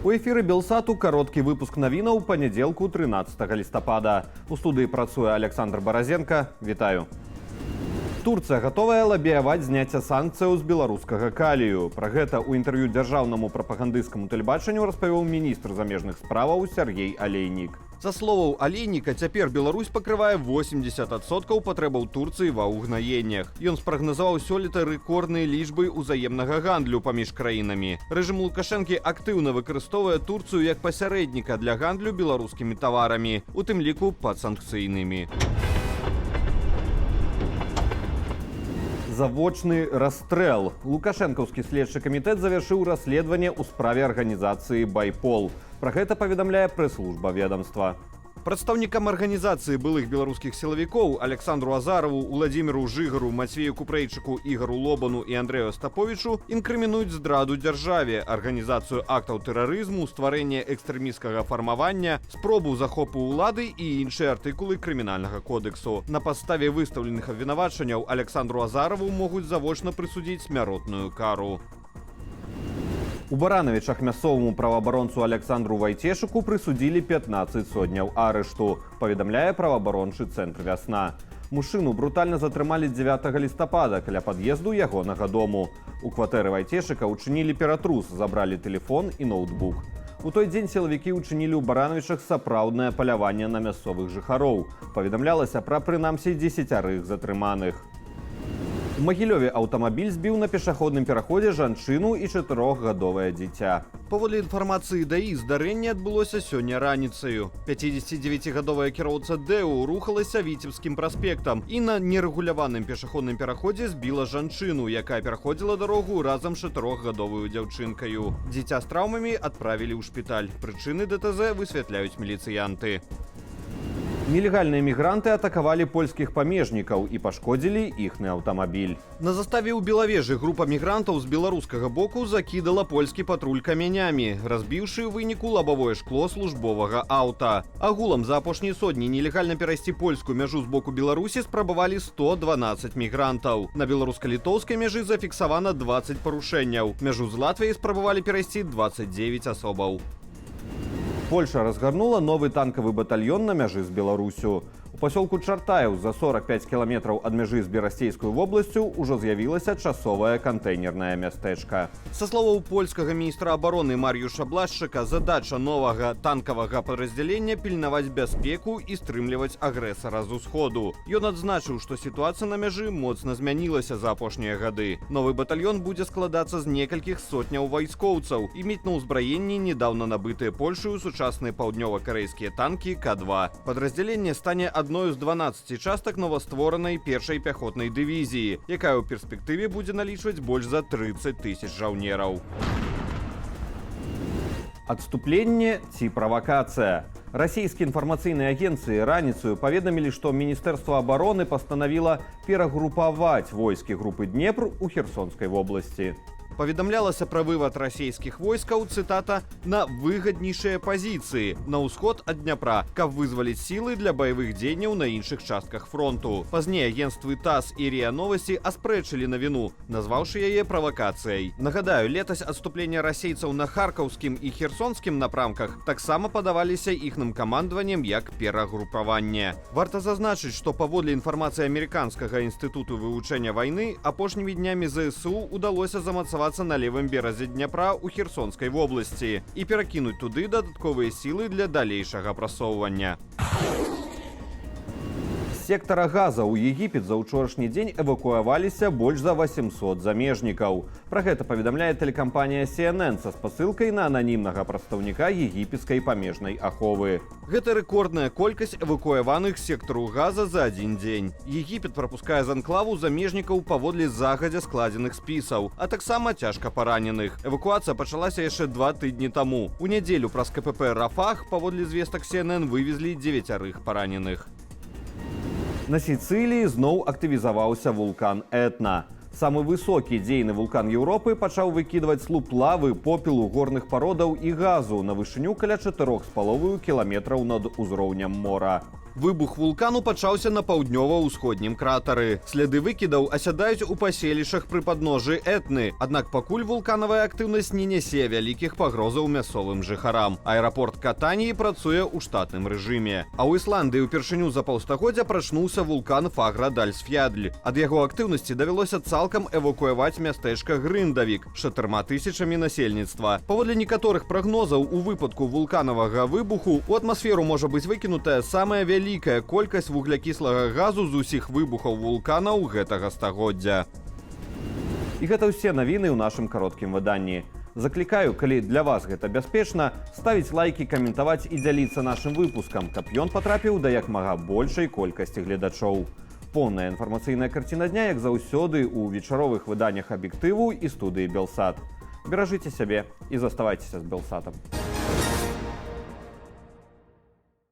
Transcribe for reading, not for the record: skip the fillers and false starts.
У эфіры Белсату кароткі выпуск навінаў панядзелку 13 лістапада. У студыі працуе Александр Баразенко. Вітаю. Турцыя гатовая лабіяваць зняцця санкцыяў з беларускага калію. Пра гэта ў інтэрв'ю дзяржаўнаму прапагандысцкаму тэлебачанню распавёў міністр замежных справаў Сергей Алейнік. Са словаў Алейніка, цяпер Беларусь пакрывае 80% патрэбаў Турцыі ва ўгнаеннях. Ён спрагназаваў сёлета рэкордныя лічбы ўзаемнага гандлю паміж краінамі. Рэжым Лукашэнкі актыўна выкарыстоўвае Турцыю як пасярэдніка для гандлю беларускімі таварамі, у тым ліку падсанкцыйнымі. Завочны расстрэл. Лукашэнкаўскі следчы камітэт завяршыў расследаванне ў справе арганізацыі «Байпол». Пра гэта паведамляе прэс-служба ведамства. Прадстаўнікам арганізацыі былых беларускіх сілавікоў Александру Азарову, Уладзіміру Жыгару, Мацвею Купрэйчыку, Ігару Лобану і Андрэю Астаповічу інкрымінуюць здраду дзяржаве, арганізацыю актаў тэрарызму, стварэнне экстрэмісцкага фармавання, спробу захопу ўлады і іншыя артыкулы крымінальнага кодексу. На падставе выстаўленых абвінавачанняў Александру Азарову могуць завочна прысудзіць смяротную кару. У Баранавічах мясцоваму праваабаронцу Александру Вайцешыку прысудзілі 15 сотняў арышту, паведамляе праваабарончы цэнтр «Вясна». Мужчыну брутальна затрымалі 9 лістапада каля пад'езду ягонага дому. У кватэры Вайцешыка ўчынілі ператрус, забралі тэлефон і ноутбук. У той дзень сілавікі ўчынілі ў Баранавічах сапраўднае паляванне на мясцовых жыхароў. Паведамлялася пра прынамсі 10 затрыманых. У Магілёве аўтамабіль збіў на пешаходным пераходзе жанчыну і 4гадовае дзіця. Паводле інфармацыі ДАІ, здарэнне адбылося сёння раніцаю. 59гадовая кіроўца ДЭУ рухалася Віцебскім праспектам і на нерэгуляваным пешаходным пераходзе збіла жанчыну, якая пераходзіла дарогу разам з 4гадовую дзяўчынкаю. Дзіця з траўмамі адправілі ў шпіталь. Прычыны ДТЗ высвятляюць міліцыянты. Нелегальныя мігранты атакавалі польскіх памежнікаў і пашкодзілі іхны аўтамабіль. На заставе ў Белавежы група мігрантаў з беларускага боку закідала польскі патруль камянямі, разбіўшы ў выніку лабавое шкло службовага аўта. Агулам за апошнія сотні нелегальна перайсці польскую мяжу з боку Беларусі спрабавалі 112 мігрантаў. На беларуска-літоўскай мяжы зафіксавана 20 парушэнняў. Мяжу з Латвіяй спрабавалі перайсці 29 асобаў. Польша разгарнула новы танкавы батальён на мяжы з Беларусю. У пасёлку Чартаеў за 45 кіламетраў ад мяжы з Берасцейскую вобласцю ўжо з'явілася часовае кантэйнернае мястэчка. Са словаў польскага міністра абароны Мар'юша Блашчыка, задача новага танкавага падраздзялення пільнаваць бяспеку і стрымліваць агрэсара з усходу. Ён адзначыў, што сітуацыя на мяжы моцна змянілася за апошнія гады. Новы батальён будзе складацца з некалькіх сотняў вайскоўцаў і мець на ўзбраенні недаўна набытыя Польшаю сучасныя паўднёва-карэйскія танкі К-2. Падраздзяленне стане адной з 12 частак новастворанай першай пяхотнай дывізіі, якая ў перспектыве будзе налічваць больш за 30 000 жаўнераў. Адступленне ці правакацыя? Расійскія інфармацыйныя агенцыі раніцаю паведамілі, што Міністэрства абароны пастанавіла перагрупаваць войскі групы Днепр у Херсонскай вобласці. Паведамлялася пра вывад расійскіх войскаў, цытата, на выгаднейшыя пазіцыі на ўсход ад Дняпра, каб вызваліць сілы для баявых дзеянняў на іншых частках фронту. Пазней агенцтвы ТАСС і РИА Новости аспрэчылі навіну, назваўшы яе правакацыяй. Нагадаю, летась адступленне расейцаў на харкаўскім і херсонскім напрамках таксама падаваліся іхным камандаваннем як перагрупаванне. Варта зазначыць, што паводле інфармацыі Амерыканскага інстытуту вывучэння вайны, апошнімі днямі ЗСУ удалося замацаваць на левым беразе Дняпра ў Херсонскай вобласці і перакінуць туды дадатковыя сілы для далейшага прасоўвання. З сектара Газа ў Егіпет за ўчорашні дзень эвакуаваліся больш за 800 замежнікаў. Пра гэта паведамляе тэлекампанія CNN са спасылкай на ананімнага прадстаўніка егіпецкай памежнай аховы. Гэта рэкордная колькасць эвакуяваных з сектару Газа за адзін дзень. Егіпет прапускае з анклаву замежнікаў паводле загадзя складзеных спісаў, а таксама цяжка параненых. Эвакуацыя пачалася яшчэ 2 тыдні таму. У нядзелю праз КПП «Рафах» паводле звестак CNN вывезлі 9 параненых. На Сіцыліі зноў актывізаваўся вулкан Этна. Самы высокі дзейны вулкан Еўропы пачаў выкідваць слуп лавы, попелу, горных пародаў і газу на вышыню каля 4,5 кіламетраў над узроўнем мора. Выбух вулкану пачаўся на паўднёва-ўсходнім кратары. Сляды выкідаў асядаюць у паселішах пры падножжы Этны. Аднак пакуль вулканавая актыўнасць не нясе вялікіх пагрозаў мясцовым жыхарам. Аэрапорт Катаніі працуе ў штатным рэжыме. А ў Ісландыі ўпершыню за паўстагоддзя прачнуўся вулкан Фаградальсфьядль. Ад яго актыўнасці давялося цалкам эвакуяваць мястэчка Грындавік з 4 тысячамі насельніцтва. Паводле некаторых прагнозаў, у выпадку вулканавага выбуху у атмасферу можа быць выкінутая самая вялікая колькасць вуглякіслага газу з усіх выбухаў вулканаў гэтага стагоддзя. І гэта ўсе навіны ў нашым кароткім выданні. Заклікаю, калі для вас гэта бяспечна, ставіць лайкі, каментаваць і дзяліцца нашым выпускам, каб ён патрапіў да як мага большай колькасці гледачоў. Поўная інфармацыйная карціна дня, як заўсёды, у вечаровых выданнях «Аб'ектыву» і студыі «Белсат». Беражыце сябе і заставайцеся з «Белсатам».